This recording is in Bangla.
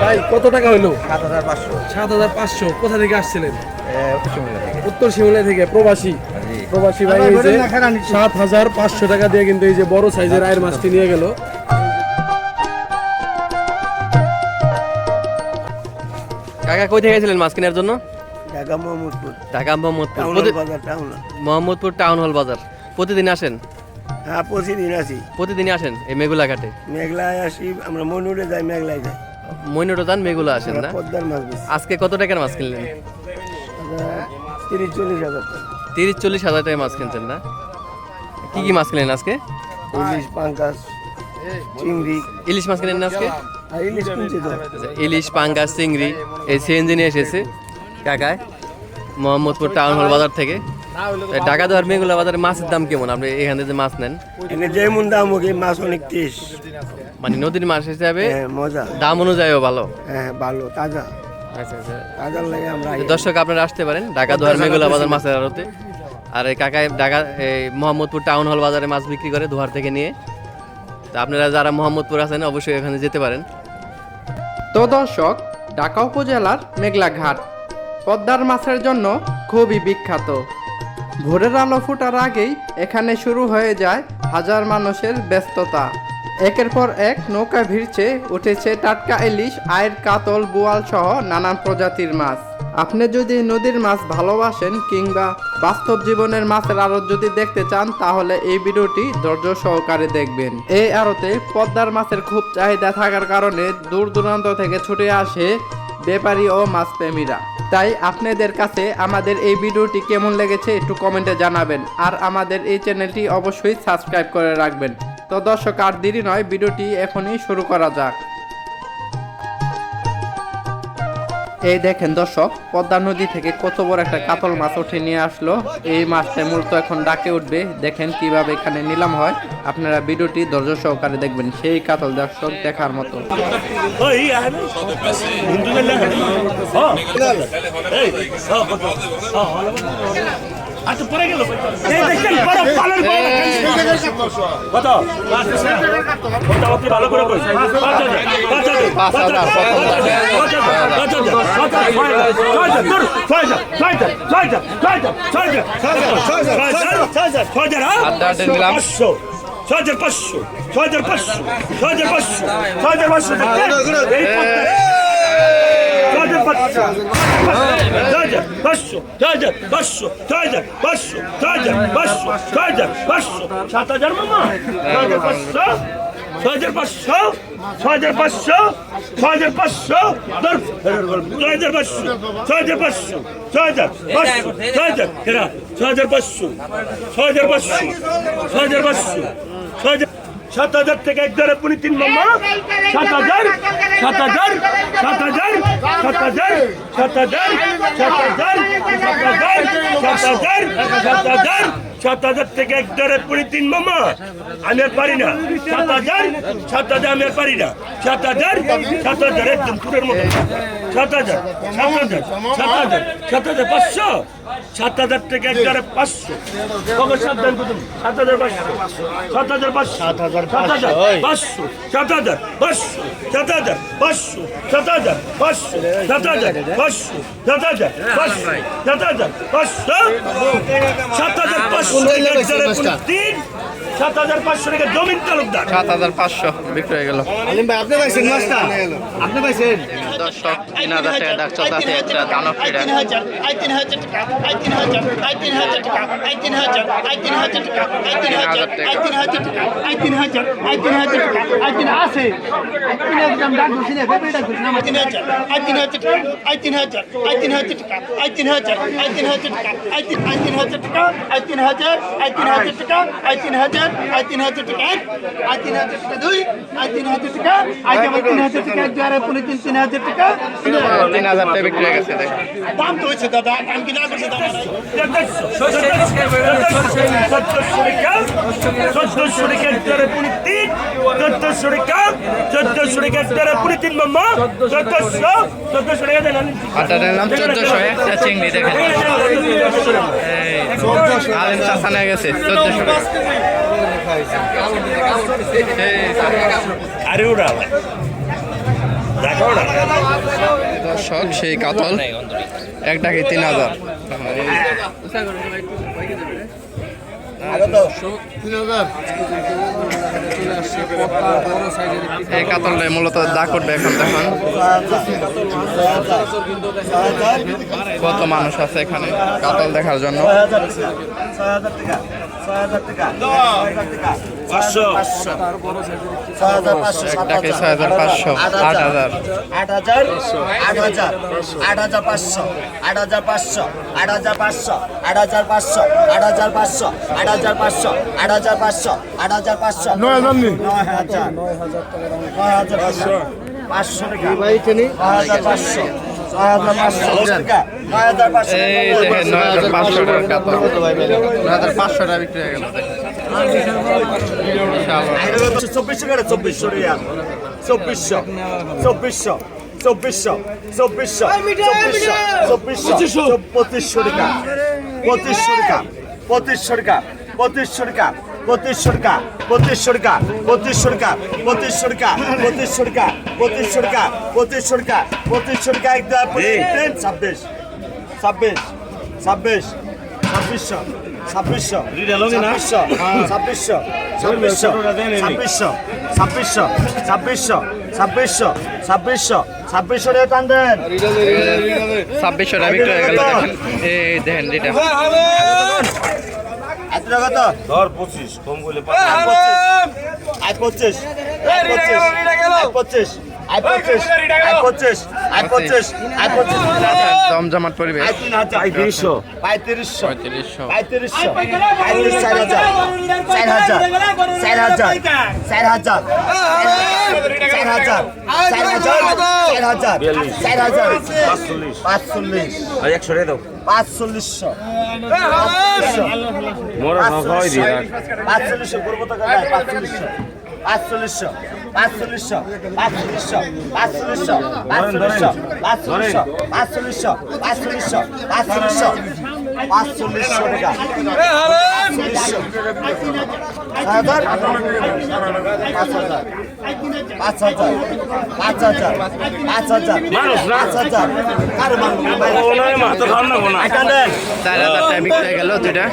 ভাই কত টাকা হইলো? ৭,৫০০। কোথা থেকে আসছিলেন? উত্তর শিমুলিয়া থেকে। প্রবাসী ভাই এই যে ৭,৫০০ টাকা দিয়ে কিন্তু এই যে বড় সাইজের আয়ের মাছটি নিয়ে গেল। কাকা কই থেকে গেছিলেন মাছ কেনার জন্য? Dhaka Mohammadpur. Dhaka Mohammadpur. Town. Mohammadpur town hall বাজার। প্রতিদিন আসেন? হ্যাঁ, প্রতিদিন আসি। প্রতিদিনই আসেন এই মেঘুলা ঘাটে? মেঘলায় আসি, আমরা মনুরে যাই, মেঘলায় যাই। মইনটো যান, মেঘুলা আসেন না? পদ্মার মাছ বেশি। আজকে কত টাকার মাছ কিনলেন? ৩০-৪০ হাজার টাকা। ৩০-৪০ হাজার টাকায় মাছ কিনছেন না? কি কি মাছ কিনলেন আজকে? ইলিশ, পাঙ্গাস, চিংড়ি। ইলিশ মাছ কিনলেন না আজকে? আর ইলিশ কিনছি তো। ইলিশ, পাঙ্গাস, চিংড়ি এই সিএনজি নিয়ে এসেছে কাকায় মোহাম্মদপুর টাউন হল বাজার থেকে। ঢাকা দেওয়ার মেঘুলা বাজারে মাছের দাম কেমন? আপনি এখানে যে মাছ নেন এনে যেমন দাম হোক, এই মাছ অনেক টেস। মানে নদীর মাছ হিসাবে মজা, দাম অনুযায়ীও ভালো। হ্যাঁ ভালো, তাজা। আচ্ছা আচ্ছা। তাজার লাগে আমরা দর্শক আপনারা আসতে পারেন ঢাকা দোয়ার মেঘুলা বাজার মাছের আড়তে। আর এই কাকায় ঢাকা এই মোহাম্মদপুর টাউন হল বাজারে মাছ বিক্রি করে দোহার থেকে নিয়ে। তো আপনারা যারা মোহাম্মদপুর আছেন অবশ্যই এখানে যেতে পারেন। তো দর্শক, ঢাকা উপজেলার মেঘলা ঘাট পদ্মার মাছের জন্য খুবই বিখ্যাত। ভোরের আলো ফোটার আগেই এখানে শুরু হয়ে যায় হাজার মানুষের ব্যস্ততা। একের পর এক নৌকা ভিড়ছে, উঠেছে টাটকা ইলিশ, আয়ের কাতল, বোয়াল সহ নানান প্রজাতির মাছ। আপনি যদি নদীর মাছ ভালোবাসেন কিংবা বাস্তব জীবনের মাছের আড়ত যদি দেখতে চান, তাহলে এই ভিডিওটি ধৈর্য সহকারে দেখবেন। এই আড়তে পদ্মার মাছের খুব চাহিদা থাকার কারণে দূর দূরান্ত থেকে ছুটে আসে ব্যাপারী ও মাছপ্রেমীরা। তাই আপনাদের কাছে আমাদের এই ভিডিওটি কেমন লেগেছে একটু কমেন্টে জানাবেন। আর আমাদের এই চ্যানেলটি অবশ্যই সাবস্ক্রাইব করে রাখবেন। তো দর্শক, আর দেরি নয়, ভিডিওটি এখনই শুরু করা যাক। এই দেখেন দর্শক, পদ্মা নদী থেকে কত বড় একটা কাতল মাছ উঠে নিয়ে আসলো। এই মাছটা মূলত এখন ডাকে উঠবে। দেখেন কিভাবে এখানে নিলাম হয়। আপনারা ভিডিওটি ধৈর্য সহকারে দেখবেন। সেই কাতল দর্শক দেখার মতো। আচ্ছা, পরে গেল এই দেখেন বড় পালন কত ভালো করে কই 7,000 মামা 6,500 6,500 6,500 7,000 থেকে 1,000 পুনি 3 মামা 7,000 7,000 7,000 7,000 7,000 7,000 7,000 থেকে 1,000 পুনি 3 মামা। আমি আর পারি না। 7,000 আমি আর পারি না। 7,000 একদম পুরের মতো। 7,000 500 7,000 থেকে 1,500 কবে সাবধান করুন। 7,500 7,500 7,500 7,500 7,500 7,500 7,500 টাকা জমিন তালুকদার। 7,500 বিক্রি হয়ে গেল। আলিম ভাই, আপনি পাইছেন মাছটা? আপনি পাইছেন? দর্শক, 3,000 টাকা ডাক চলতেছে একটা দানব ফিরা। 3,000 টাকা 3,000 টাকা 3,000 আছে। 3,000 ডাক বসি না, বেবি ডাক বসি না। 3,000 টাকা 3,000 টাকা 3,000 টাকা 3,000 টাকা 3,000 টাকা 3,000 টাকা 3,000 টাকা 3,000 টাকা 3,000 টাকা 3,000 টাকা 2 3,000 টাকা 3,000 টাকা 3,000 টাকা 3,000 টাকা বিক্রি হয়ে গেছে। দাম তো হয়েছে দাদা, দাম কি না করছে দাদা? 1,400 টাকা 1,000 পুনি 3 1400 টাকা 1400 টাকা একটারে পলিথিন মামা 1400 টাকা দেন আটা নিলাম 1400 একটা চিংড়ি দেখেন আলেম চাচা নিয়ে গেছে 1400 টাকা আরে ওরা দেখো না দর্শক সেই কাতল একটাকে 3000 এই কাতলটাই মূলত দা করবে এখন দেখুন কত মানুষ আছে এখানে কাতল দেখার জন্য 500 একটাকে 6500 8000 এই দেখেন 9500 টাকা কাতল 9500 টাকা বিক্রি হয়ে গেল টান দেন 2600 টাকা বিক্রি হয়ে গেল দেখেন এই দেখেন এটা এত টাকা তো ধর 25 কম করলে আই 25 জমজমাট পরিবেশ 3500 100 দাও মোরা না খাওয়াই দি রাখ 540 করবো তো গায় 540 4000 টাকা বিক্রি হয়ে গেল দুইটা